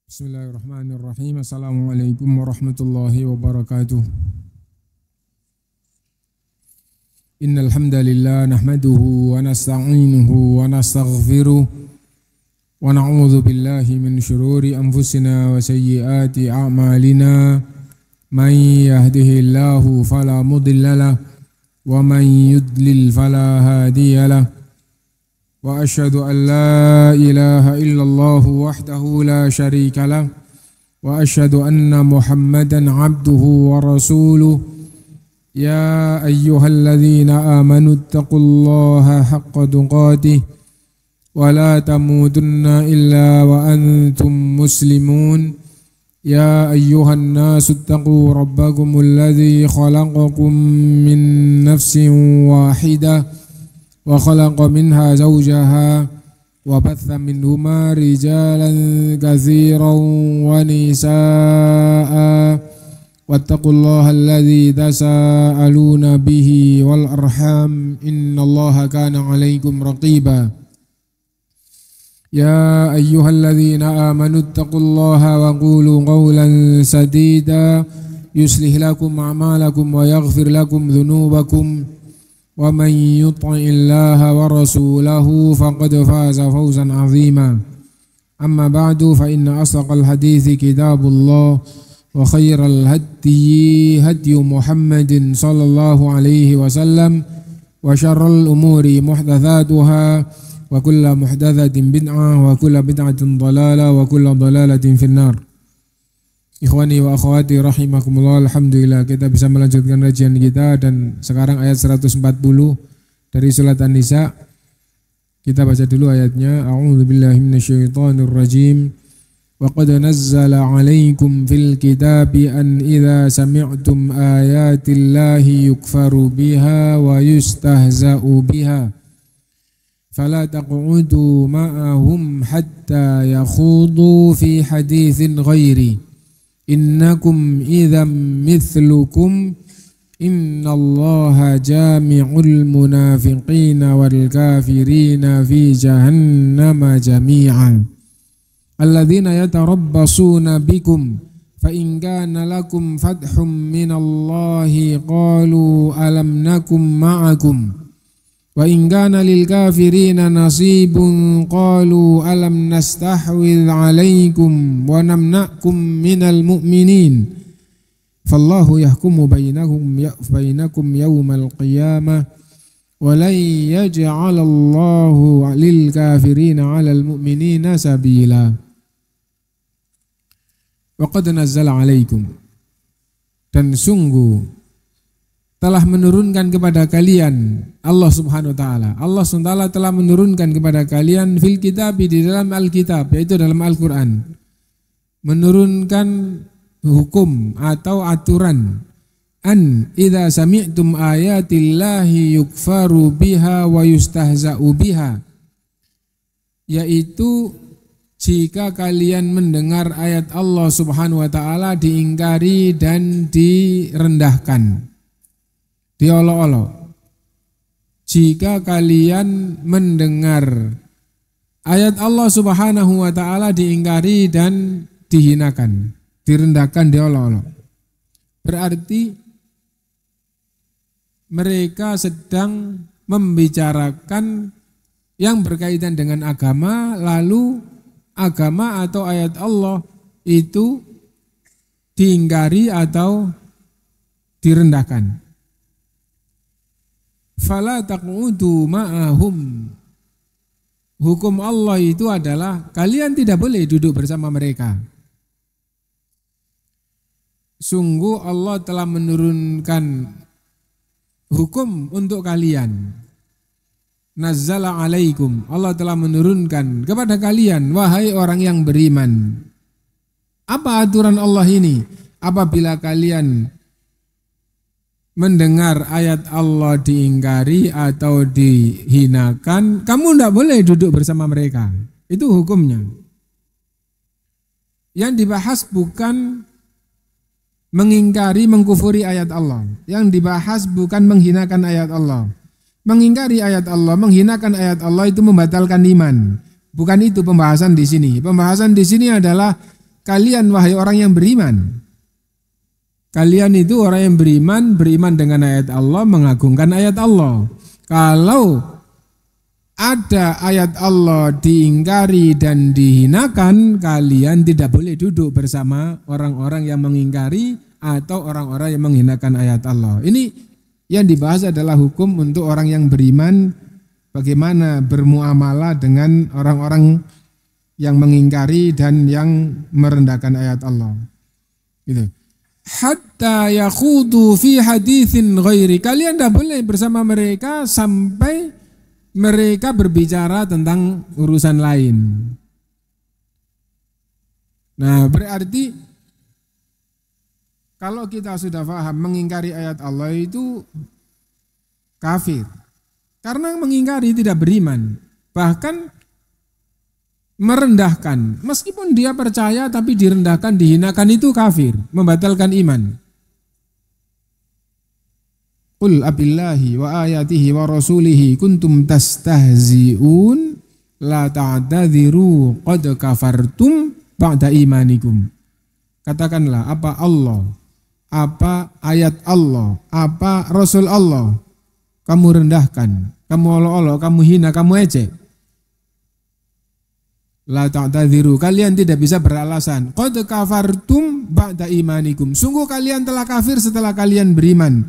Bismillahirrahmanirrahim. Assalamualaikum warahmatullahi wabarakatuh. Innal hamdalillah nahmaduhu wa nasta'inuhu wa nastaghfiruh wa na'udzu billahi min shururi anfusina wa sayyiati a'malina. Man yahdihillahu fala mudilla lahu wa man yudlil fala hadiya lahu. Wa asyhadu an la ilaha illallah wahdahu la syarika lah wa asyhadu anna Muhammadan abduhu wa rasuluh. Ya ayyuhalladzina amanu taqullaha haqqa tuqatih wa la tamutunna illa wa antum muslimun. Ya ayyuhan nasu taqu rabbakumul ladzi khalaqakum min nafsin wahidah wa khalaqa minha zawjaha wa batha minhuma rijalan katsiran wa nisaa'a wattaqullaha alladzi tasaaluna bihi wal arham innallaha kana 'alaikum raqiba. Ya ayyuhalladzina amanu taqullaha wa qulu qawlan sadida yuslih lakum a'malakum wa yaghfir lakum dhunubakum. Wa man yuti'illaha wa rasulahu faqad faza fawzan 'azima. Amma ba'du fa inna asdaqal hadithi kitabullah wa khairal hadyi hadyu Muhammadin sallallahu alaihi wasallam wa syarrul umuri muhdatsatuha wa kullu muhdatsatin bid'ah wa kullu bid'atin dhalalah wa kullu dhalalatin finnar. Ikhwani wa akhwati rahimakumullah, alhamdulillah kita bisa melanjutkan kajian kita dan sekarang ayat 140 dari surat An-Nisa. Kita baca dulu ayatnya. A'udzubillahi minasyaitonir rajim. Wa qad nazzala 'alaikum fil kitabi an idza sami'tum ayatillahi yukfaru biha wa yustahza'u biha fala taq'udu ma'ahum hatta yakhudu fi haditsin ghairi innakum idzam mithlukum innallaha jami'ul munafiqina wal kafirina fi jahannama jami'an alladzina yatarabbasuna bikum fa in kana lakum fathum minallahi qalu alam nakum ma'akum wa in kana lil kafirina nasibun qalu alam nastahwidh alaikum wa namna'kum minal mu'minin fallahu yahkumu bainakum yawmal qiyamah wa lan yaj'alallahu lil kafirina 'alal mu'minina sabila. Wa qad nazzala alaikum, dan sungguh telah menurunkan kepada kalian Allah subhanahu wa ta'ala. Allah subhanahu wa ta'ala telah menurunkan kepada kalian fil kitabi, di dalam Alkitab, yaitu dalam Al-Quran. Menurunkan hukum atau aturan. An idza sami'tum ayatillahi yukfaru biha wa yustahza'u biha. Yaitu jika kalian mendengar ayat Allah subhanahu wa ta'ala diingkari dan direndahkan, diolok-olok. Jika kalian mendengar ayat Allah subhanahu wa ta'ala diingkari dan dihinakan, direndahkan, diolok-olok, berarti mereka sedang membicarakan yang berkaitan dengan agama, lalu agama atau ayat Allah itu diingkari atau direndahkan. Fala taq'udu ma'ahum. Hukum Allah itu adalah kalian tidak boleh duduk bersama mereka. Sungguh Allah telah menurunkan hukum untuk kalian. Nazzala alaikum, Allah telah menurunkan kepada kalian, wahai orang yang beriman. Apa aturan Allah ini? Apabila kalian mendengar ayat Allah diingkari atau dihinakan, kamu tidak boleh duduk bersama mereka. Itu hukumnya. Yang dibahas bukan mengingkari, mengkufuri ayat Allah. Yang dibahas bukan menghinakan ayat Allah. Mengingkari ayat Allah, menghinakan ayat Allah itu membatalkan iman. Bukan itu pembahasan di sini. Pembahasan di sini adalah kalian wahai orang yang beriman. Kalian itu orang yang beriman dengan ayat Allah, mengagungkan ayat Allah. Kalau ada ayat Allah diingkari dan dihinakan, kalian tidak boleh duduk bersama orang-orang yang mengingkari atau orang-orang yang menghinakan ayat Allah. Ini yang dibahas adalah hukum untuk orang yang beriman, bagaimana bermuamalah dengan orang-orang yang mengingkari dan yang merendahkan ayat Allah. Gitu. Hatta yakhudu fi haditsin ghairi. Kalian tidak boleh bersama mereka sampai mereka berbicara tentang urusan lain. Nah, berarti kalau kita sudah paham mengingkari ayat Allah itu kafir. Karena mengingkari tidak beriman. Bahkan merendahkan, meskipun dia percaya tapi direndahkan, dihinakan, itu kafir, membatalkan iman. Qul abillahi wa ayatihi wa rasulihi kuntum tastahzi'un la ta'tadhiru qad kafartum ba'da imanikum. Katakanlah, apa Allah, apa ayat Allah, apa Rasul Allah kamu rendahkan, kamu olok-olok, kamu hina, kamu ejek. La ta'tadhiru, kalian tidak bisa beralasan. Qad kafartum ba'da imanikum. Sungguh kalian telah kafir setelah kalian beriman.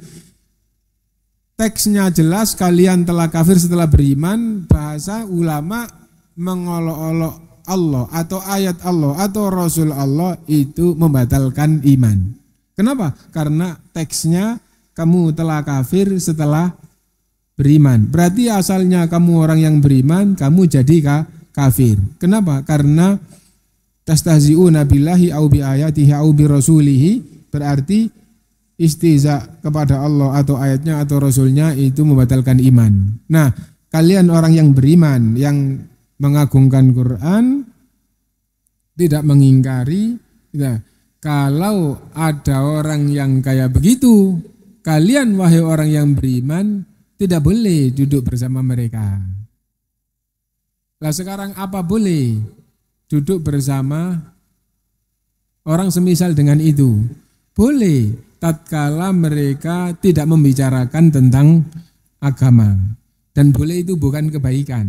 Teksnya jelas, kalian telah kafir setelah beriman. Bahasa ulama mengolok-olok Allah atau ayat Allah atau Rasul Allah itu membatalkan iman. Kenapa? Karena teksnya kamu telah kafir setelah beriman. Berarti asalnya kamu orang yang beriman, kamu jadi kafir. Kenapa? Karena tastahzi'una billahi au bi ayatihi au bi rasulihi, berarti istiza kepada Allah atau ayatnya atau rasulnya itu membatalkan iman. Nah, kalian orang yang beriman, yang mengagungkan Quran, tidak mengingkari. Nah, kalau ada orang yang kayak begitu, kalian wahai orang yang beriman tidak boleh duduk bersama mereka. Lah sekarang apa boleh duduk bersama orang semisal dengan itu? Boleh, tatkala mereka tidak membicarakan tentang agama. Dan boleh itu bukan kebaikan.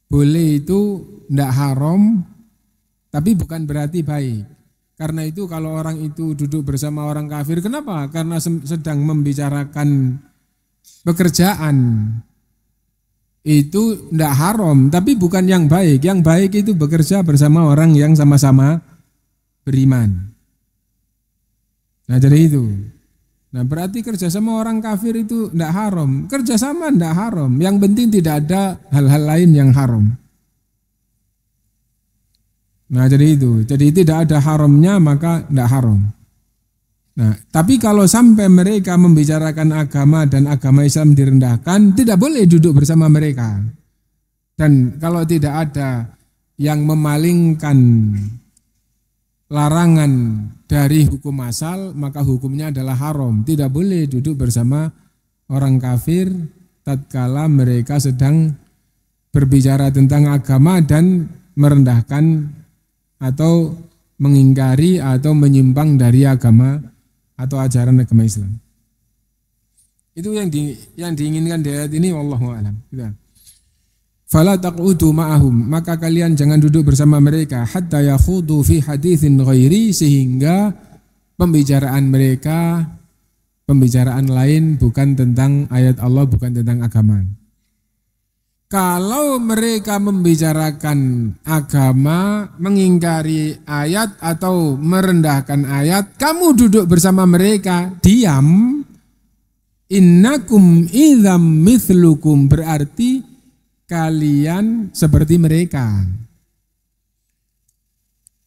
Boleh itu tidak haram, tapi bukan berarti baik. Karena itu kalau orang itu duduk bersama orang kafir, kenapa? Karena sedang membicarakan pekerjaan. Itu tidak haram, tapi bukan yang baik. Yang baik itu bekerja bersama orang yang sama-sama beriman. Nah, jadi itu. Nah, berarti kerja sama orang kafir itu tidak haram. Kerjasama tidak haram. Yang penting tidak ada hal-hal lain yang haram. Nah, jadi itu. Jadi tidak ada haramnya, maka tidak haram. Nah, tapi kalau sampai mereka membicarakan agama dan agama Islam direndahkan, tidak boleh duduk bersama mereka. Dan kalau tidak ada yang memalingkan larangan dari hukum asal, maka hukumnya adalah haram. Tidak boleh duduk bersama orang kafir tatkala mereka sedang berbicara tentang agama dan merendahkan atau mengingkari atau menyimpang dari agama atau ajaran agama Islam. Itu yang diinginkan di ayat ini, wallahu a'lam. Fala taq'udu ma'ahum, maka kalian jangan duduk bersama mereka hatta yakhudu fi haditsin ghairi, sehingga pembicaraan mereka pembicaraan lain bukan tentang ayat Allah, bukan tentang agama. Kalau mereka membicarakan agama, mengingkari ayat atau merendahkan ayat, kamu duduk bersama mereka, diam. Innakum idzam mithlukum, berarti kalian seperti mereka.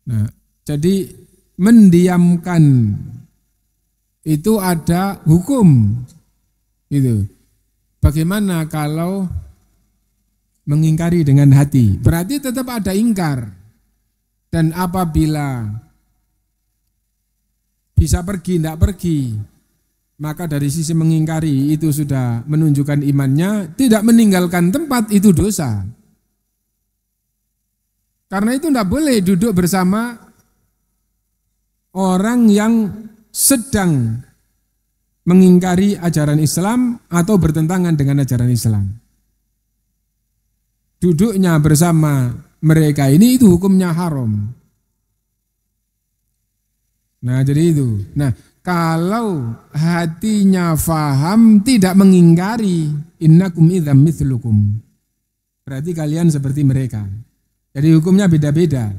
Nah, jadi mendiamkan itu ada hukum. Gitu. Bagaimana kalau mengingkari dengan hati? Berarti tetap ada ingkar. Dan apabila bisa pergi, tidak pergi, maka dari sisi mengingkari itu sudah menunjukkan imannya. Tidak meninggalkan tempat itu dosa. Karena itu tidak boleh duduk bersama orang yang sedang mengingkari ajaran Islam atau bertentangan dengan ajaran Islam. Duduknya bersama mereka ini itu hukumnya haram. Nah jadi itu. Nah kalau hatinya faham tidak mengingkari, innakum idzam mithlukum. Berarti kalian seperti mereka. Jadi hukumnya beda-beda.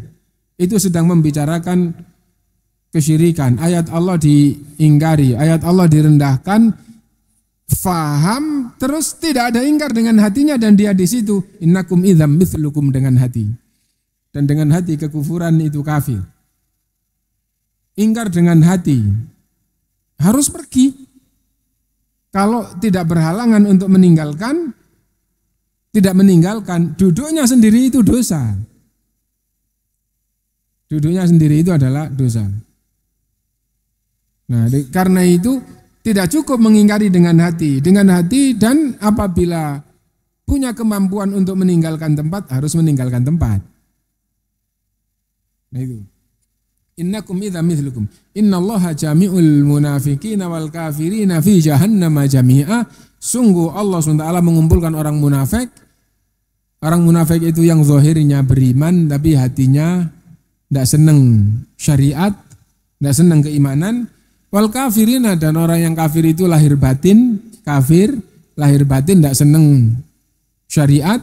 Itu sedang membicarakan kesyirikan. Ayat Allah diingkari, ayat Allah direndahkan, faham terus tidak ada ingkar dengan hatinya dan dia di situ. Innakum idzam mithlukum dengan hati. Dan dengan hati kekufuran itu kafir. Ingkar dengan hati harus pergi. Kalau tidak berhalangan untuk meninggalkan, tidak meninggalkan, duduknya sendiri itu dosa. Duduknya sendiri itu adalah dosa. Nah, karena itu tidak cukup mengingkari dengan hati. Dengan hati dan apabila punya kemampuan untuk meninggalkan tempat, harus meninggalkan tempat. Nah itu. Innakum idza mithlukum. Innallaha jami'ul munafiqina wal kafirina fi jahannama jami'a. Sungguh Allah SWT mengumpulkan orang munafik. Orang munafik itu yang zahirnya beriman tapi hatinya tidak senang syariat, tidak senang keimanan. Wal kafirina, dan orang yang kafir itu lahir batin, kafir, lahir batin tidak senang syariat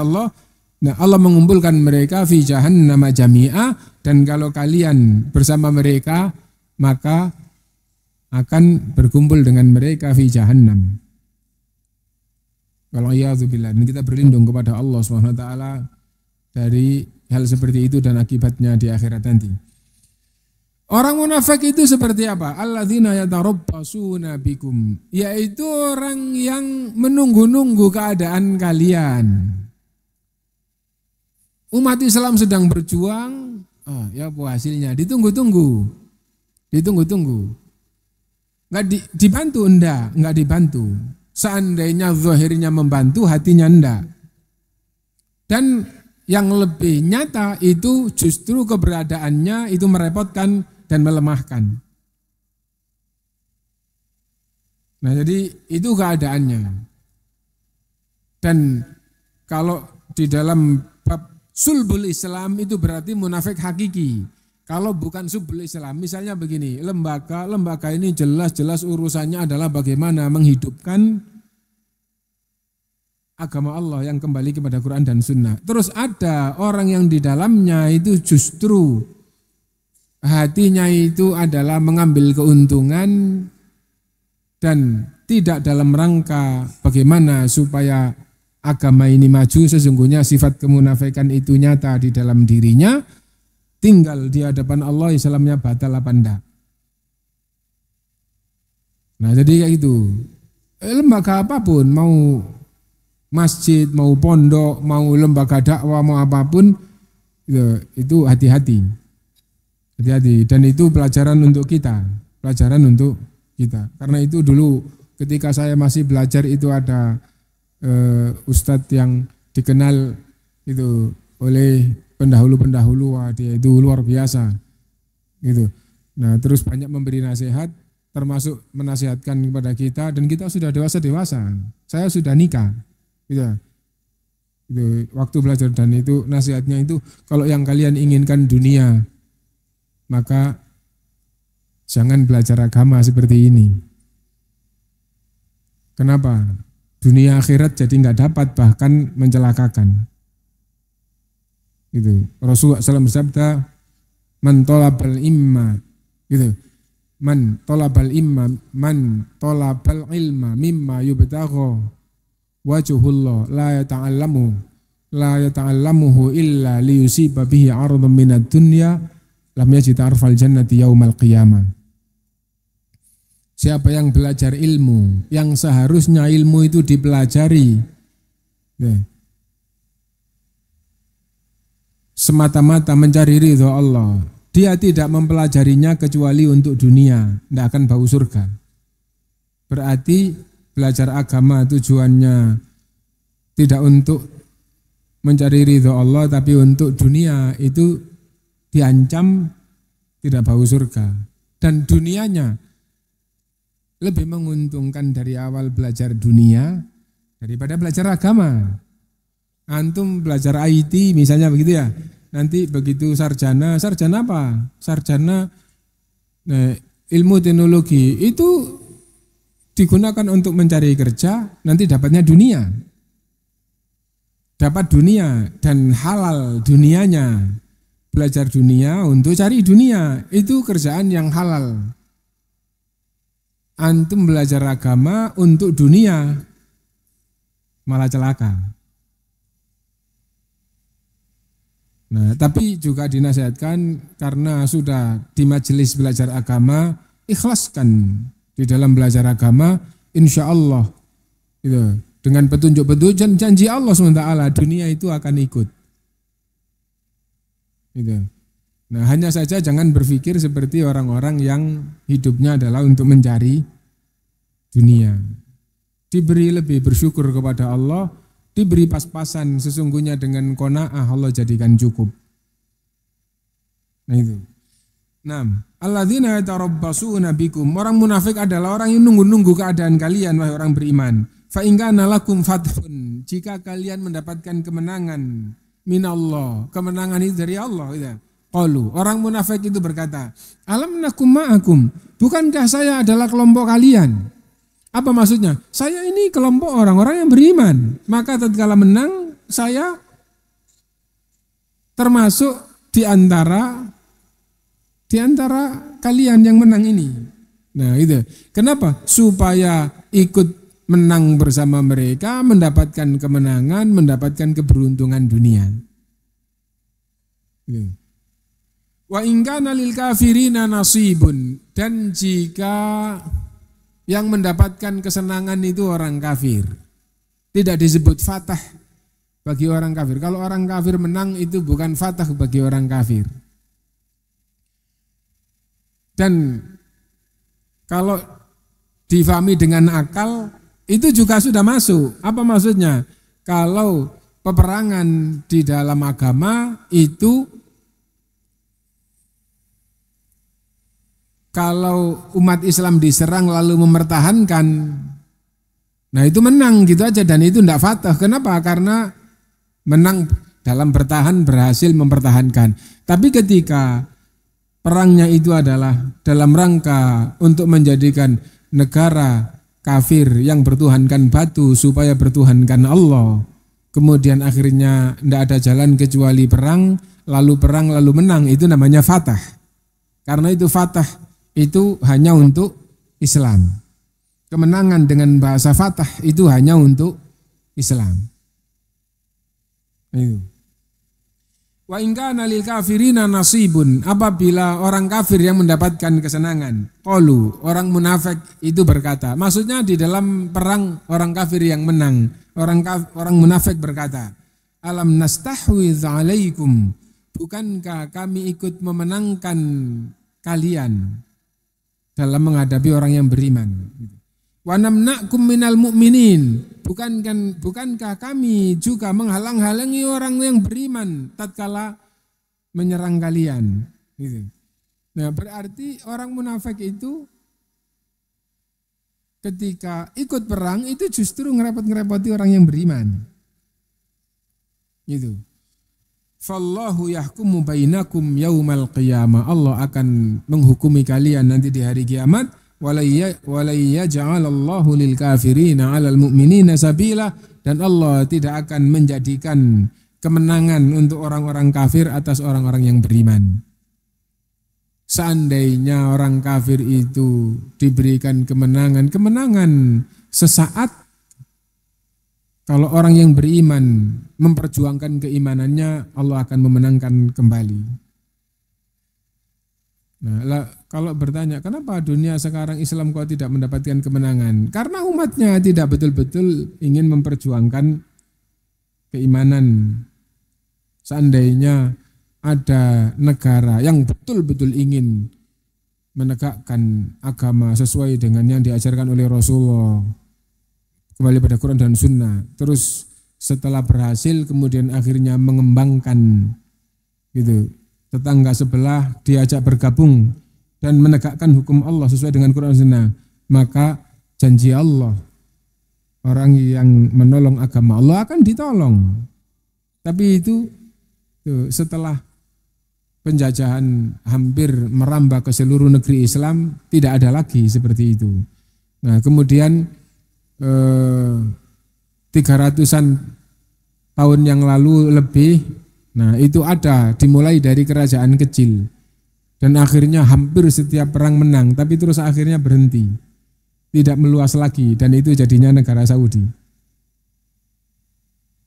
Allah. Nah, Allah mengumpulkan mereka fi jahannama jami'a, dan kalau kalian bersama mereka maka akan berkumpul dengan mereka fi jahannam. Kalau iyadzubillah, dan kita berlindung kepada Allah SWT dari hal seperti itu dan akibatnya di akhirat nanti. Orang munafik itu seperti apa? Alladzina yatarabbasuna bikum, yaitu orang yang menunggu-nunggu keadaan kalian. Umat Islam sedang berjuang, ya apa hasilnya? Ditunggu-tunggu. Enggak dibantu, enggak dibantu. Seandainya zahirnya membantu, hatinya enggak. Dan yang lebih nyata itu justru keberadaannya itu merepotkan dan melemahkan. Nah jadi itu keadaannya. Dan kalau di dalam bab sulbul Islam itu berarti munafik hakiki. Kalau bukan sulbul Islam, misalnya begini, lembaga ini jelas-jelas urusannya adalah bagaimana menghidupkan agama Allah yang kembali kepada Quran dan Sunnah. Terus ada orang yang di dalamnya itu justru hatinya itu adalah mengambil keuntungan dan tidak dalam rangka bagaimana supaya agama ini maju. Sesungguhnya sifat kemunafikan itu nyata di dalam dirinya, tinggal di hadapan Allah Islamnya batal apa enggak. Nah jadi kayak itu, lembaga apapun, mau masjid, mau pondok, mau lembaga dakwah, mau apapun, itu hati-hati. Hati-hati, dan itu pelajaran untuk kita, Karena itu dulu ketika saya masih belajar itu ada ustadz yang dikenal itu oleh pendahulu-pendahulu, dia itu luar biasa. Gitu. Nah, terus banyak memberi nasihat, termasuk menasihatkan kepada kita, dan kita sudah dewasa. Saya sudah nikah. Gitu. Itu waktu belajar, dan itu nasihatnya itu kalau yang kalian inginkan dunia, maka jangan belajar agama seperti ini. Kenapa? Dunia akhirat jadi nggak dapat, bahkan mencelakakan. Gitu. Rasulullah SAW bersabda, man tolabal imma, gitu. Man tolabal ilma mimma yubtagha wajhullah la yata'allamuhu illa liyusiba bihi 'aradan minad dunya lam yajid arfal jannati yaumal qiyamah. Siapa yang belajar ilmu, yang seharusnya ilmu itu dipelajari semata-mata mencari ridho Allah, dia tidak mempelajarinya kecuali untuk dunia, tidak akan bau surga. Berarti belajar agama tujuannya tidak untuk mencari ridho Allah, tapi untuk dunia itu diancam tidak bau surga. Dan dunianya lebih menguntungkan dari awal belajar dunia daripada belajar agama. Antum belajar IT misalnya begitu ya, nanti begitu sarjana apa? Sarjana ilmu teknologi itu digunakan untuk mencari kerja, nanti dapatnya dunia. Dapat dunia dan halal dunianya. Belajar dunia untuk cari dunia, itu kerjaan yang halal. Antum belajar agama untuk dunia, malah celaka. Nah, tapi juga dinasihatkan karena sudah di majelis belajar agama, ikhlaskan di dalam belajar agama, insya Allah gitu, dengan petunjuk-petunjuk janji Allah SWT, dunia itu akan ikut. Gitu. Nah, hanya saja jangan berpikir seperti orang-orang yang hidupnya adalah untuk mencari dunia. Diberi lebih bersyukur kepada Allah, diberi pas-pasan, sesungguhnya dengan qanaah Allah jadikan cukup. Nah itu. Nah, alladzina yatarabbasuna bikum, orang munafik adalah orang yang nunggu-nunggu keadaan kalian wahai orang beriman. Fa in kana lakum fathun, jika kalian mendapatkan kemenangan minallah, kemenangan itu dari Allah gitu. Qalu, orang munafik itu berkata, alam nakum ma'akum, bukankah saya adalah kelompok kalian? Apa maksudnya? Saya ini kelompok orang-orang yang beriman, maka tatkala menang saya termasuk di antara kalian yang menang ini. Nah itu. Kenapa? Supaya ikut menang bersama mereka, mendapatkan kemenangan, mendapatkan keberuntungan dunia. Gitu. Wa in kana lil kafirina nasibun, dan jika yang mendapatkan kesenangan itu orang kafir, tidak disebut fatah bagi orang kafir. Kalau orang kafir menang itu bukan fatah bagi orang kafir. Dan kalau difahami dengan akal itu juga sudah masuk. Apa maksudnya? Kalau peperangan di dalam agama itu, kalau umat Islam diserang lalu mempertahankan, nah itu menang gitu aja, dan itu tidak fatah. Kenapa? Karena menang dalam bertahan, berhasil mempertahankan. Tapi ketika perangnya itu adalah dalam rangka untuk menjadikan negara kafir yang bertuhankan batu supaya bertuhankan Allah, kemudian akhirnya tidak ada jalan kecuali perang lalu menang, itu namanya fatah. Karena itu fatah itu hanya untuk Islam. Kemenangan dengan bahasa fatah itu hanya untuk Islam. Itu. Wa in kana lil kafirina nasibun, apabila orang kafir yang mendapatkan kesenangan. Qalu, orang munafik itu berkata, maksudnya di dalam perang orang kafir yang menang, orang munafik berkata, alam nastahwiz alaikum, bukankah kami ikut memenangkan kalian dalam menghadapi orang yang beriman. Wa namna'kum minal mu'minin, bukankah kami juga menghalang-halangi orang yang beriman tatkala menyerang kalian. Gitu. Nah, berarti orang munafik itu ketika ikut perang itu justru ngerepot-ngerepoti orang yang beriman. Gitu. Fallahu yahkumu bainakum yaumal qiyamah. Allah akan menghukumi kalian nanti di hari kiamat. Walai yaj'alallahu lil kafirina 'alal mu'minina sabila, dan Allah tidak akan menjadikan kemenangan untuk orang-orang kafir atas orang-orang yang beriman. Seandainya orang kafir itu diberikan kemenangan sesaat, kalau orang yang beriman memperjuangkan keimanannya, Allah akan memenangkan kembali. Nah, kalau bertanya, kenapa dunia sekarang Islam kok tidak mendapatkan kemenangan? Karena umatnya tidak betul-betul ingin memperjuangkan keimanan. Seandainya ada negara yang betul-betul ingin menegakkan agama sesuai dengan yang diajarkan oleh Rasulullah, kembali pada Quran dan Sunnah, terus setelah berhasil kemudian akhirnya mengembangkan gitu. Tetangga sebelah diajak bergabung dan menegakkan hukum Allah sesuai dengan Quran dan Sunnah, maka janji Allah orang yang menolong agama Allah akan ditolong. Tapi itu setelah penjajahan hampir merambah ke seluruh negeri Islam, tidak ada lagi seperti itu. Nah kemudian 300-an tahun yang lalu lebih, nah itu ada dimulai dari kerajaan kecil dan akhirnya hampir setiap perang menang, tapi terus akhirnya berhenti, tidak meluas lagi dan itu jadinya negara Saudi.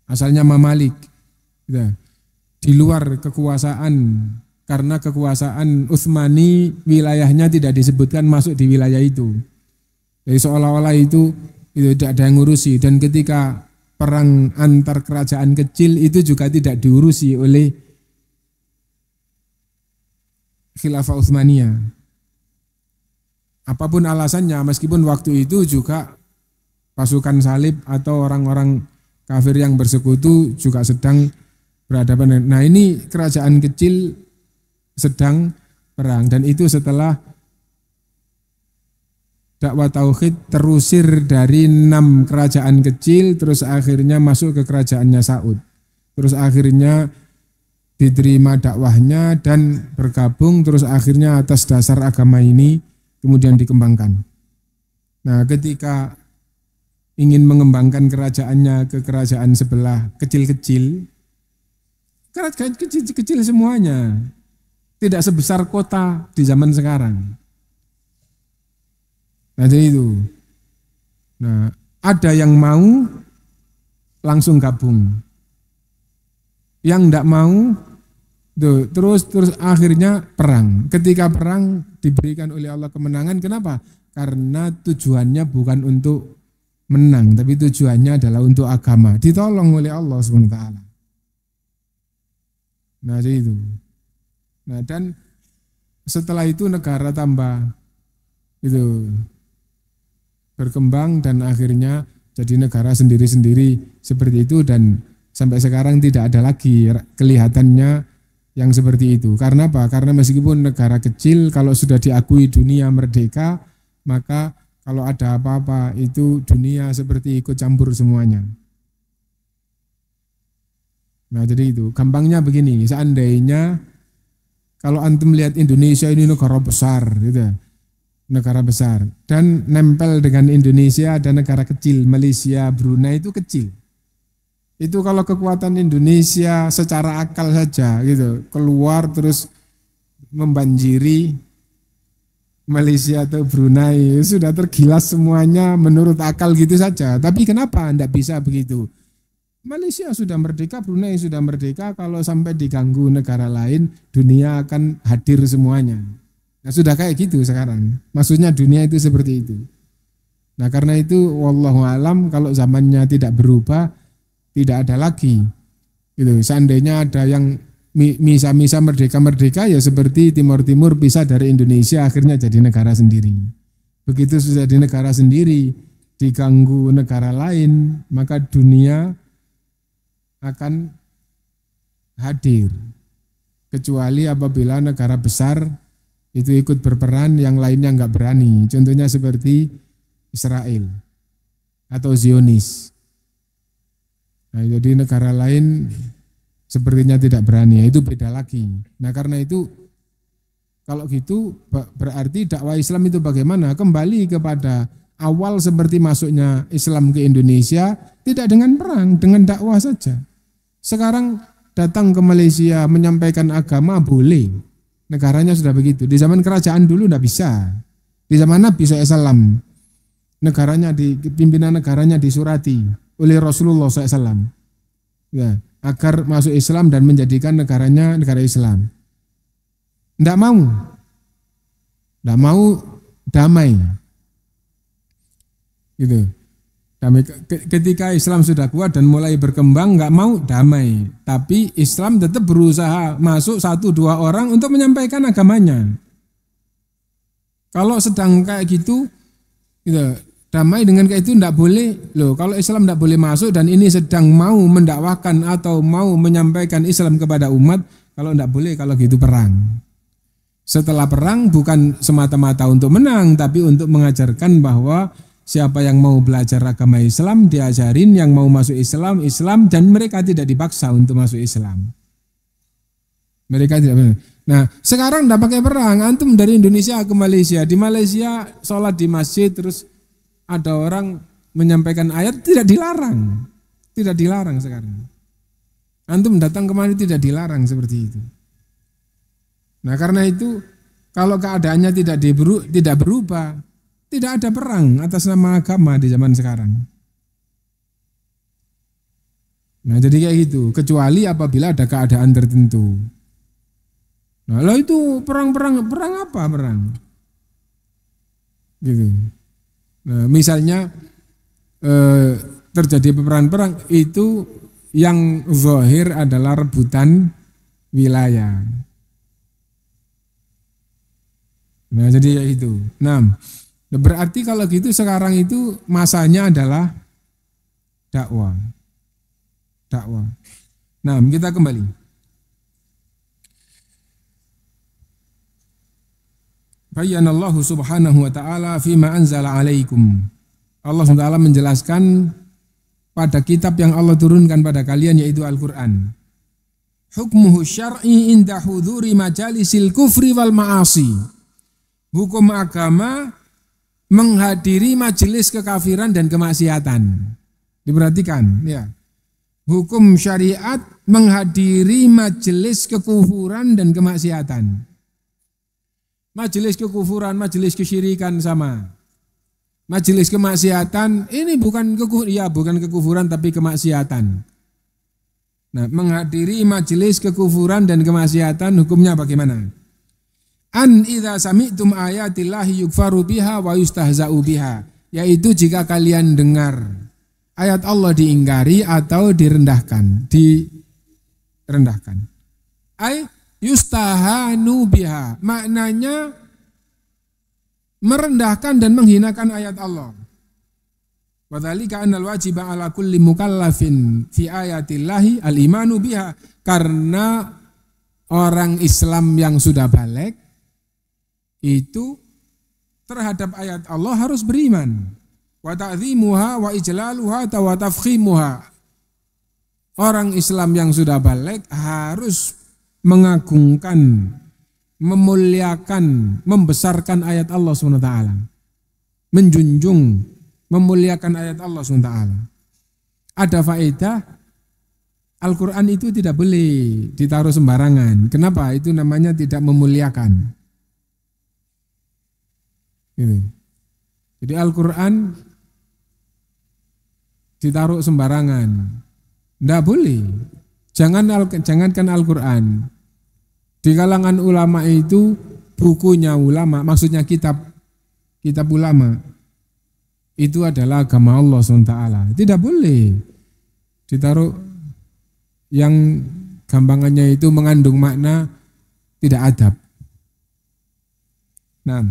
Asalnya Mamalik, gitu. Di luar kekuasaan, karena kekuasaan Utsmani wilayahnya tidak disebutkan masuk di wilayah itu. Jadi seolah-olah itu tidak ada yang ngurusi, dan ketika perang antar kerajaan kecil itu juga tidak diurusi oleh Khilafah Utsmaniyah. Apapun alasannya, meskipun waktu itu juga pasukan salib atau orang-orang kafir yang bersekutu juga sedang berhadapan. Nah ini kerajaan kecil sedang perang, dan itu setelah dakwah tauhid terusir dari 6 kerajaan kecil, terus akhirnya masuk ke kerajaannya Saud. Terus akhirnya diterima dakwahnya dan bergabung, terus akhirnya atas dasar agama ini kemudian dikembangkan. Nah ketika ingin mengembangkan kerajaannya ke kerajaan sebelah kecil-kecil, kerajaan kecil-kecil semuanya, tidak sebesar kota di zaman sekarang. Nah jadi itu. Nah ada yang mau langsung gabung, yang tidak mau terus akhirnya perang. Ketika perang diberikan oleh Allah kemenangan. Kenapa? Karena tujuannya bukan untuk menang, tapi tujuannya adalah untuk agama. Ditolong oleh Allah SWT. Nah jadi itu. Nah dan setelah itu negara tambah itu berkembang dan akhirnya jadi negara sendiri-sendiri seperti itu, dan sampai sekarang tidak ada lagi kelihatannya yang seperti itu. Karena apa? Karena meskipun negara kecil, kalau sudah diakui dunia merdeka, maka kalau ada apa-apa itu dunia seperti ikut campur semuanya. Nah jadi itu, gampangnya begini, seandainya kalau antum lihat Indonesia ini negara besar gitu, negara besar, dan nempel dengan Indonesia ada negara kecil, Malaysia, Brunei itu kecil. Itu kalau kekuatan Indonesia secara akal saja gitu, keluar terus membanjiri Malaysia atau Brunei, sudah tergilas semuanya menurut akal gitu saja. Tapi kenapa tidak bisa begitu? Malaysia sudah merdeka, Brunei sudah merdeka, kalau sampai diganggu negara lain, dunia akan hadir semuanya. Nah sudah kayak gitu sekarang, maksudnya dunia itu seperti itu. Nah karena itu wallahu alam, kalau zamannya tidak berubah, tidak ada lagi. Gitu. Seandainya ada yang misa-misa merdeka-merdeka, ya seperti Timur Timur pisah dari Indonesia akhirnya jadi negara sendiri. Begitu sudah di negara sendiri, diganggu negara lain, maka dunia akan hadir. Kecuali apabila negara besar itu ikut berperan, yang lainnya enggak berani. Contohnya seperti Israel atau Zionis. Nah, jadi negara lain sepertinya tidak berani, itu beda lagi. Nah karena itu kalau gitu berarti dakwah Islam itu bagaimana? Kembali kepada awal seperti masuknya Islam ke Indonesia, tidak dengan perang, dengan dakwah saja. Sekarang datang ke Malaysia menyampaikan agama boleh, negaranya sudah begitu. Di zaman kerajaan dulu tidak bisa. Di zaman Nabi SAW, pimpinan negaranya disurati oleh Rasulullah SAW. Ya, agar masuk Islam dan menjadikan negaranya negara Islam. Tidak mau damai. Gitu. Damai. Ketika Islam sudah kuat dan mulai berkembang, nggak mau damai. Tapi Islam tetap berusaha masuk 1-2 orang untuk menyampaikan agamanya. Kalau sedang kayak gitu Damai dengan kayak itu tidak boleh. Loh, kalau Islam tidak boleh masuk dan ini sedang mau mendakwahkan atau mau menyampaikan Islam kepada umat, kalau tidak boleh kalau gitu perang. Setelah perang bukan semata-mata untuk menang, tapi untuk mengajarkan bahwa siapa yang mau belajar agama Islam diajarin, yang mau masuk Islam, Islam, dan mereka tidak dipaksa untuk masuk Islam. Mereka tidak. Nah, sekarang tidak pakai perang. Antum dari Indonesia ke Malaysia, di Malaysia sholat di masjid terus ada orang menyampaikan ayat, tidak dilarang. Tidak dilarang sekarang. Antum datang kemana tidak dilarang seperti itu. Nah karena itu kalau keadaannya tidak berubah, tidak ada perang atas nama agama di zaman sekarang. Nah jadi kayak gitu, kecuali apabila ada keadaan tertentu. Nah lo itu perang apa perang? Gitu. Nah, misalnya terjadi peperangan perang itu yang zahir adalah rebutan wilayah. Nah jadi itu. Nah berarti kalau gitu sekarang itu masanya adalah dakwah. Nah kita kembali. Bayyanallahu subhanahu wa ta'ala fima anzala alaikum. Allah SWT menjelaskan pada kitab yang Allah turunkan pada kalian yaitu Al-Quran. Hukmuhu syar'i inda hudhuri majalisil kufri wal ma'asi. Hukum agama menghadiri majelis kekafiran dan kemaksiatan. Diperhatikan ya. Hukum syariat menghadiri majelis kekufuran dan kemaksiatan. Majelis kekufuran, majelis kesyirikan sama. Majelis kemaksiatan ini bukan kekufuran tapi kemaksiatan. Nah, menghadiri majelis kekufuran dan kemaksiatan hukumnya bagaimana? An idza sami'tum ayatillahi yukfaru biha wa yustahza'u biha, yaitu jika kalian dengar ayat Allah diingkari atau direndahkan. Yustahanu biha, maknanya merendahkan dan menghinakan ayat Allah. Wadzalika annal wajiba ala kulli mukallafin fi ayatillahi al-imanu biha, karena orang Islam yang sudah baligh itu terhadap ayat Allah harus beriman. Wa ta'zimuha wa ijlaluha wa tafkhimuha. Orang Islam yang sudah baligh harus mengagungkan, memuliakan, membesarkan ayat Allah SWT, menjunjung, memuliakan ayat Allah SWT. Ada faedah, Al-Quran itu tidak boleh ditaruh sembarangan. Kenapa? Itu namanya tidak memuliakan. Gitu. Jadi Al-Quran ditaruh sembarangan, tidak boleh. Jangankan Al-Quran, di kalangan ulama itu bukunya ulama, maksudnya kitab ulama itu adalah agama Allah SWT. Tidak boleh ditaruh yang gampangannya itu mengandung makna tidak adab. Nah,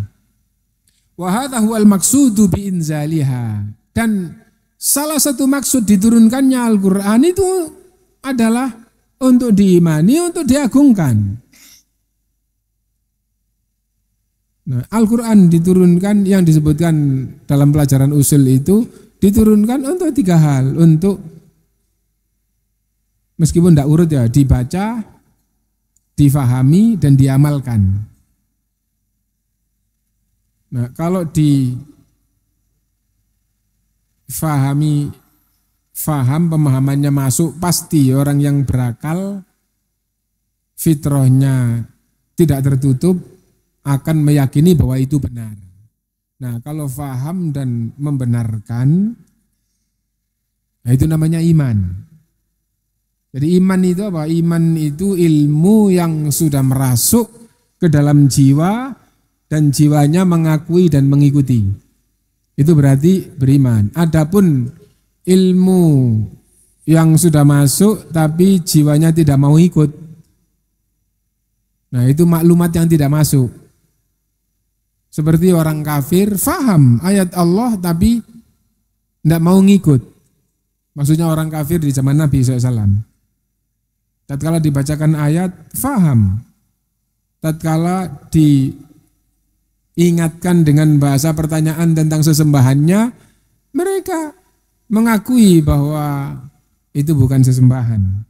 wa hadza huwal maqsudu bi inzaliha, dan salah satu maksud diturunkannya Al-Quran itu adalah untuk diimani, untuk diagungkan. Nah, Al-Quran diturunkan yang disebutkan dalam pelajaran usul itu diturunkan untuk 3 hal, untuk meskipun tidak urut ya, dibaca, difahami, dan diamalkan. Nah, kalau faham, pemahamannya masuk, pasti orang yang berakal, fitrahnya tidak tertutup, akan meyakini bahwa itu benar. Nah, kalau faham dan membenarkan, nah itu namanya iman. Jadi iman itu apa? Iman itu ilmu yang sudah merasuk ke dalam jiwa dan jiwanya mengakui dan mengikuti. Itu berarti beriman. Adapun ilmu yang sudah masuk tapi jiwanya tidak mau ikut, nah itu maklumat yang tidak masuk. Seperti orang kafir faham ayat Allah tapi tidak mau ngikut. Maksudnya orang kafir di zaman Nabi SAW. Tatkala dibacakan ayat, faham. Tatkala diingatkan dengan bahasa pertanyaan tentang sesembahannya, mereka mengakui bahwa itu bukan sesembahan.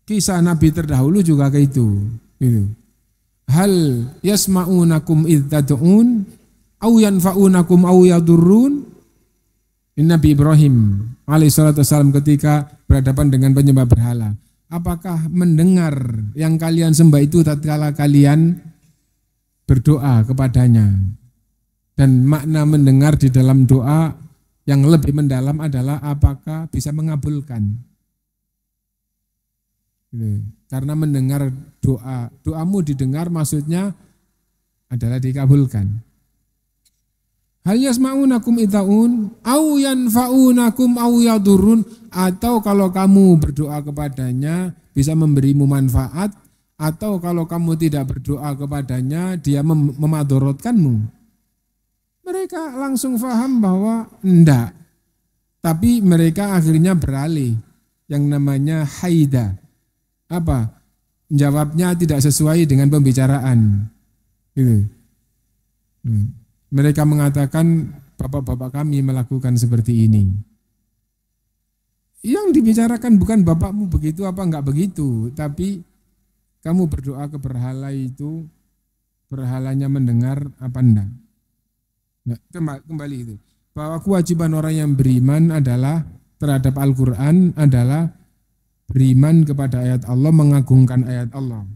Kisah Nabi terdahulu juga kayak itu. Hal yasma'unakum idh tad'un aw yanfa'unakum aw yadurrun. Nabi Ibrahim alaihissalatu wassalam ketika berhadapan dengan penyembah berhala. Apakah mendengar yang kalian sembah itu tatkala kalian berdoa kepadanya? Dan makna mendengar di dalam doa yang lebih mendalam adalah apakah bisa mengabulkan. Karena mendengar doamu didengar maksudnya adalah dikabulkan. Hal yasma'unakum ita'un au yanfa'unakum au yadurun, atau kalau kamu berdoa kepadanya bisa memberimu manfaat, atau kalau kamu tidak berdoa kepadanya dia memadorotkanmu. Mereka langsung paham bahwa enggak, tapi mereka akhirnya beralih yang namanya haida. Apa? Jawabnya tidak sesuai dengan pembicaraan. Gitu. Mereka mengatakan bapak-bapak kami melakukan seperti ini. Yang dibicarakan bukan bapakmu begitu apa enggak begitu, tapi kamu berdoa ke berhala itu, berhalanya mendengar apa enggak. Nah, kembali itu. Bahwa kewajiban orang yang beriman adalah terhadap Al-Quran adalah beriman kepada ayat Allah, mengagungkan ayat Allah.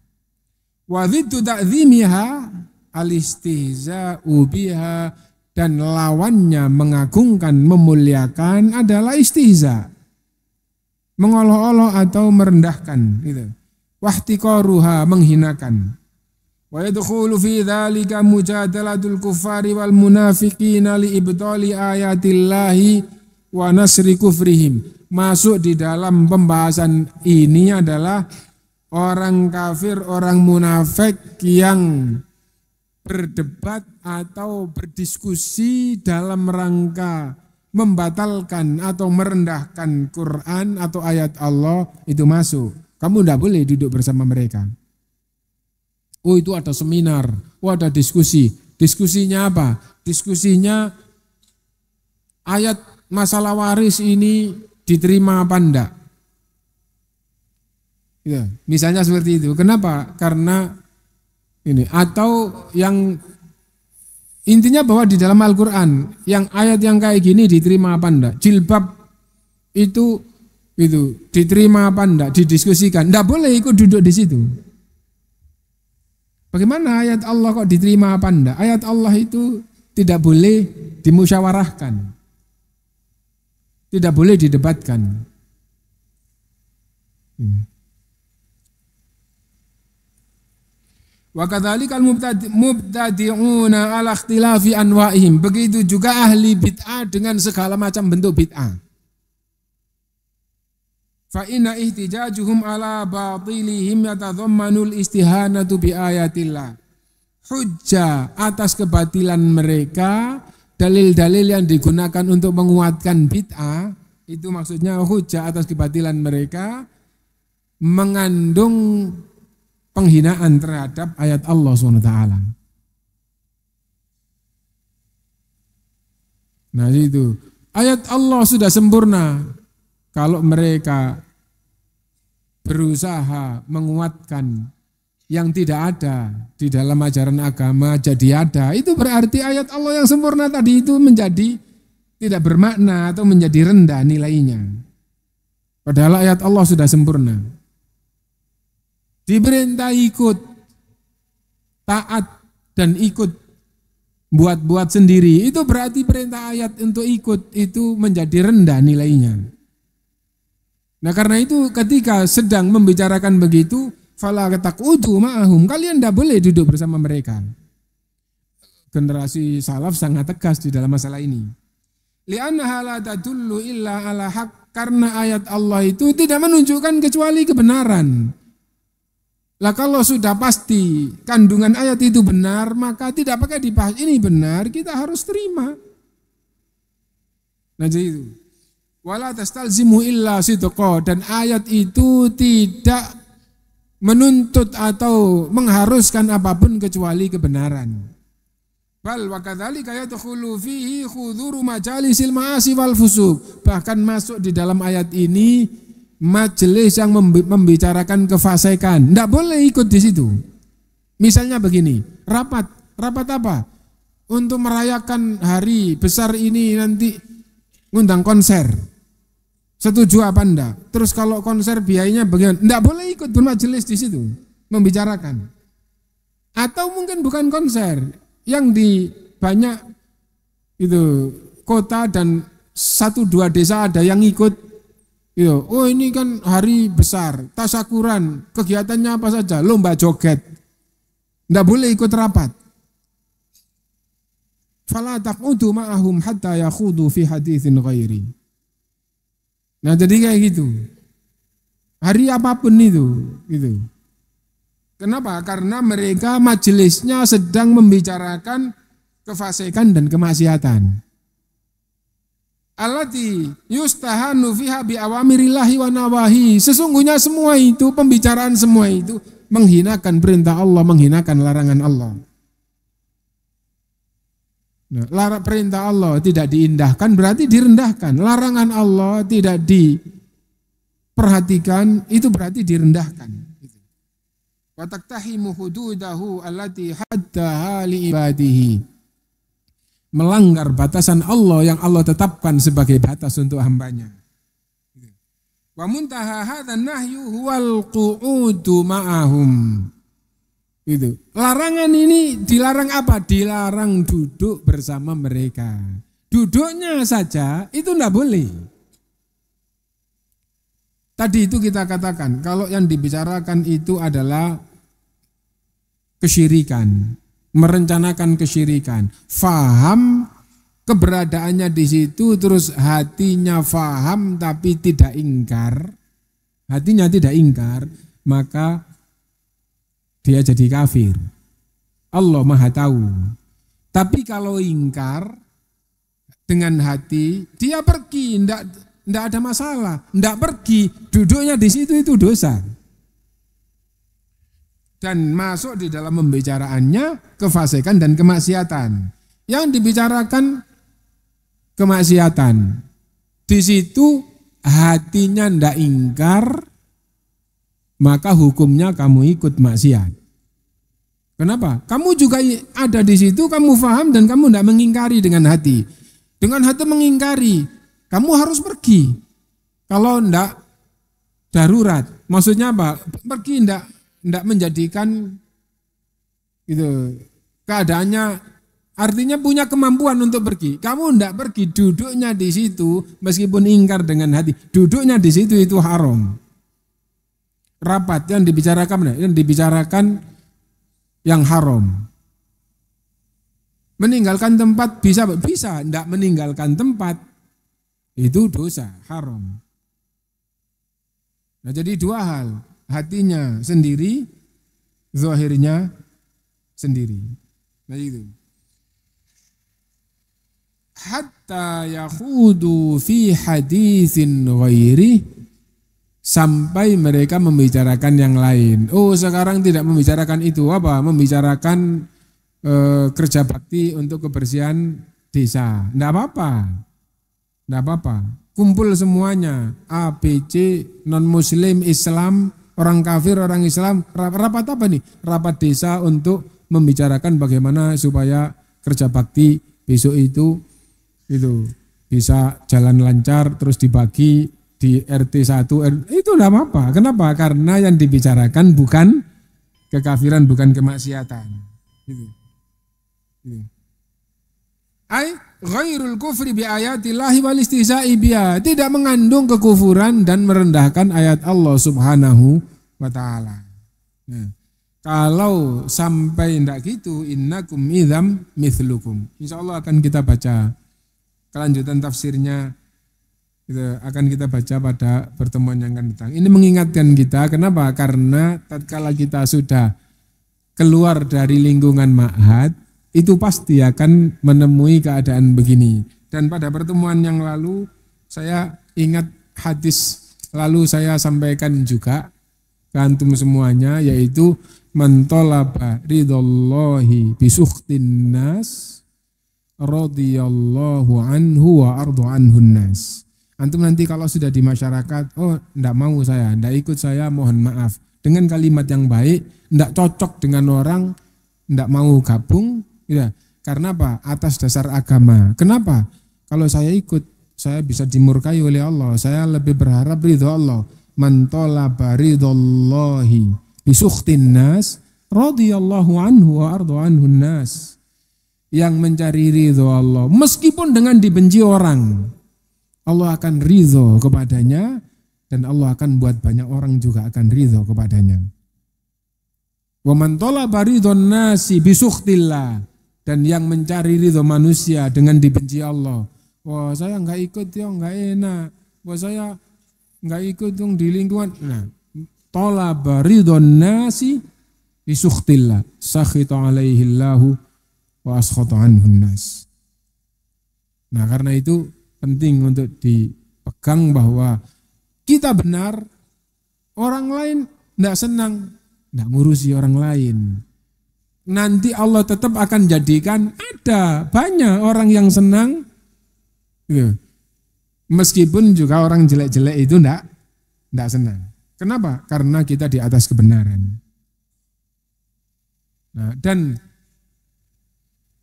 Wa dziddu ta'zimiha al-istihza'u biha, dan lawannya mengagungkan, memuliakan adalah istihza, mengolok-olok atau merendahkan gitu. Wahtiqaruha, menghinakan. Wa yadkhulu fi dzalika mujadalatul kuffari wal munafiqina li ibtali ayatillahi wa nasri kufrihim. Masuk di dalam pembahasan ini adalah orang kafir, orang munafik yang berdebat atau berdiskusi dalam rangka membatalkan atau merendahkan Quran atau ayat Allah, itu masuk. Kamu tidak boleh duduk bersama mereka. Oh, itu ada seminar, oh ada diskusi. Diskusinya apa? Diskusinya ayat masalah waris ini diterima apa enggak? Ya, misalnya seperti itu. Kenapa? Karena ini, atau yang intinya bahwa di dalam Al-Quran yang ayat yang kayak gini diterima apa enggak, jilbab itu diterima apa enggak, didiskusikan. Enggak boleh ikut duduk di situ. Bagaimana ayat Allah kok diterima apa enggak? Ayat Allah itu tidak boleh dimusyawarahkan, tidak boleh didebatkan. Wa kadzalikal mubtadi'una ala ikhtilafi anwa'ihim. Begitu juga ahli bid'ah dengan segala macam bentuk bid'ah. Fa inna ihtijajuhum ala batilihim yatadhammanul istihanatu bi ayatillah. Hujjah atas kebatilan mereka, dalil-dalil yang digunakan untuk menguatkan bid'ah, itu maksudnya hujjah atas kebatilan mereka mengandung penghinaan terhadap ayat Allah SWT. Nah itu, ayat Allah sudah sempurna. Kalau mereka berusaha menguatkan yang tidak ada di dalam ajaran agama jadi ada, itu berarti ayat Allah yang sempurna tadi itu menjadi tidak bermakna atau menjadi rendah nilainya. Padahal ayat Allah sudah sempurna. Diperintah ikut, taat dan ikut, buat-buat sendiri, itu berarti perintah ayat untuk ikut itu menjadi rendah nilainya. Nah karena itu ketika sedang membicarakan begitu, fala taqudu ma'ahum, kalian tidak boleh duduk bersama mereka. Generasi salaf sangat tegas di dalam masalah ini. Li'annaha la tadullu illa ala haq, karena ayat Allah itu tidak menunjukkan kecuali kebenaran. Lah kalau sudah pasti kandungan ayat itu benar, maka tidak pakai dibahas ini benar, kita harus terima. Nah jadi itu. Wala tastalzimu illa sidqa, dan ayat itu tidak menuntut atau mengharuskan apapun kecuali kebenaran. Bal wa kadzalika yadkhulu fihi khudhuru majalisil ma'asi wal fusuq. Bahkan masuk di dalam ayat ini majelis yang membicarakan kefasikan. Enggak boleh ikut di situ. Misalnya begini, rapat apa? Untuk merayakan hari besar ini nanti ngundang konser. Setuju apa enggak? Terus kalau konser biayanya bagaimana? Enggak boleh ikut bermajelis di situ, membicarakan. Atau mungkin bukan konser, yang di banyak itu kota dan 1-2 desa ada yang ikut. Gitu. Oh ini kan hari besar, tasyakuran, kegiatannya apa saja, lomba joget. Enggak boleh ikut rapat. Fala taqudu ma'ahum hatta yakhudu fi haditsin ghairi. Nah jadi kayak gitu. Hari apapun itu, gitu. Kenapa? Karena mereka majelisnya sedang membicarakan kefasikan dan kemaksiatan. Allati yustahanu fiha bi awamirillahi wa nawahi. Sesungguhnya semua itu, pembicaraan semua itu menghinakan perintah Allah, menghinakan larangan Allah. Nah, perintah Allah tidak diindahkan berarti direndahkan. Larangan Allah tidak diperhatikan itu berarti direndahkan. Wa taqtahimu hududahu allati haddaha li ibadihi. Melanggar batasan Allah yang Allah tetapkan sebagai batas untuk hambanya. Wa muntaha hadzan nahyu huwal qu'udu ma'ahum. Itu. Larangan ini dilarang apa? Dilarang duduk bersama mereka. Duduknya saja itu enggak boleh. Tadi itu kita katakan, kalau yang dibicarakan itu adalah kesyirikan, merencanakan kesyirikan. Faham keberadaannya di situ, terus hatinya faham tapi tidak ingkar. Hatinya tidak ingkar, maka dia jadi kafir. Allah Maha tahu. Tapi kalau ingkar dengan hati, dia pergi, enggak ada masalah. Enggak pergi, duduknya di situ itu dosa. Dan masuk di dalam pembicaraannya kefasikan dan kemaksiatan. Yang dibicarakan kemaksiatan. Di situ hatinya enggak ingkar, maka hukumnya kamu ikut maksiat. Kenapa? Kamu juga ada di situ, kamu faham dan kamu tidak mengingkari dengan hati. Dengan hati mengingkari, kamu harus pergi. Kalau tidak darurat, maksudnya apa? Pergi tidak menjadikan gitu keadaannya, artinya punya kemampuan untuk pergi. Kamu tidak pergi, duduknya di situ, meskipun ingkar dengan hati, duduknya di situ itu haram. Rapat yang dibicarakan yang haram. Meninggalkan tempat bisa, tidak meninggalkan tempat itu dosa, haram. Nah jadi dua hal, hatinya sendiri, zahirnya sendiri. Nah itu. Hatta yakhudu fi haditsin ghairi, sampai mereka membicarakan yang lain. Oh sekarang tidak membicarakan itu, apa? Membicarakan kerja bakti untuk kebersihan desa. Tidak apa-apa. Tidak apa-apa. Kumpul semuanya. A, B, C, non-muslim, Islam, orang kafir, orang Islam. Rapat apa nih? Rapat desa untuk membicarakan bagaimana supaya kerja bakti besok itu bisa jalan lancar, terus dibagi di RT 1, itu tidak apa-apa. Kenapa? Karena yang dibicarakan bukan kekafiran, bukan kemaksiatan. Gitu. Ai ghairul kufri bi ayatillahi wal istihza'i biha, tidak mengandung kekufuran dan merendahkan ayat Allah Subhanahu wa taala. Nah, kalau sampai tidak gitu, innakum idzam mithlukum. Insyaallah akan kita baca kelanjutan tafsirnya. Itu akan kita baca pada pertemuan yang akan datang. Ini mengingatkan kita, kenapa? Karena tatkala kita sudah keluar dari lingkungan ma'had, itu pasti akan menemui keadaan begini. Dan pada pertemuan yang lalu saya ingat hadis lalu saya sampaikan juga ke antum semuanya, yaitu man talaba ridallahi bisukhtin nas radhiyallahu anhu wa ardu anhun nas. Antum nanti kalau sudah di masyarakat, oh enggak mau saya, enggak ikut saya, mohon maaf. Dengan kalimat yang baik, enggak cocok dengan orang, enggak mau gabung, ya. Karena apa? Atas dasar agama. Kenapa? Kalau saya ikut, saya bisa dimurkai oleh Allah. Saya lebih berharap ridho Allah. Man talaba ridallahi bisukhtin nas radhiyallahu anhu wa ardu anhun nas. Yang mencari ridho Allah, meskipun dengan dibenci orang, Allah akan ridho kepadanya, dan Allah akan buat banyak orang juga akan ridho kepadanya. Wa man talaba ridhon nasi bisukhtillah, dan yang mencari ridho manusia dengan dibenci Allah. Wah, saya enggak ikut ya, enggak enak. Wah, saya enggak ikut dong di lingkungan. Nah, talaba ridhon nasi bisukhtillah, sakhita alaihi Allahu wa askhata anhun nas. Nah, karena itu penting untuk dipegang bahwa kita benar, orang lain tidak senang, tidak ngurusi orang lain. Nanti Allah tetap akan jadikan ada banyak orang yang senang, ya. Meskipun juga orang jelek-jelek itu tidak senang. Kenapa? Karena kita di atas kebenaran. Nah, dan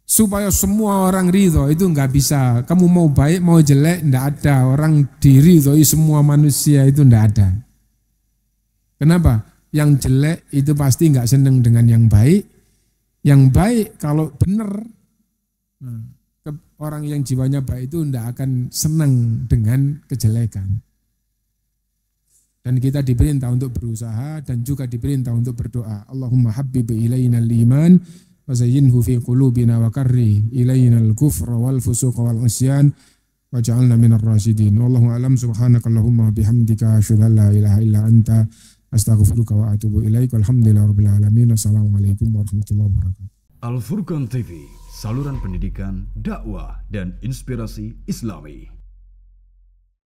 supaya semua orang ridho itu enggak bisa. Kamu mau baik mau jelek enggak ada orang diridhoi semua manusia, itu enggak ada. Kenapa? Yang jelek itu pasti enggak senang dengan yang baik. Yang baik kalau benar, orang yang jiwanya baik itu enggak akan senang dengan kejelekan. Dan kita diperintah untuk berusaha dan juga diperintah untuk berdoa. Allahumma habbib ilainal iman wazayyinhu fi qulubina wa karri ilainal kufra wal fusuq wal isyan waj'alna minar rasyidin. Wallahu a'lam. Subhanakallahumma bihamdika asyhadu an la ilaha illa anta astaghfiruka wa atubu ilaik. Walhamdulillahirabbil alamin. Assalamualaikum warahmatullahi wabarakatuh. Al Furqan TV, saluran pendidikan, dakwah dan inspirasi Islami.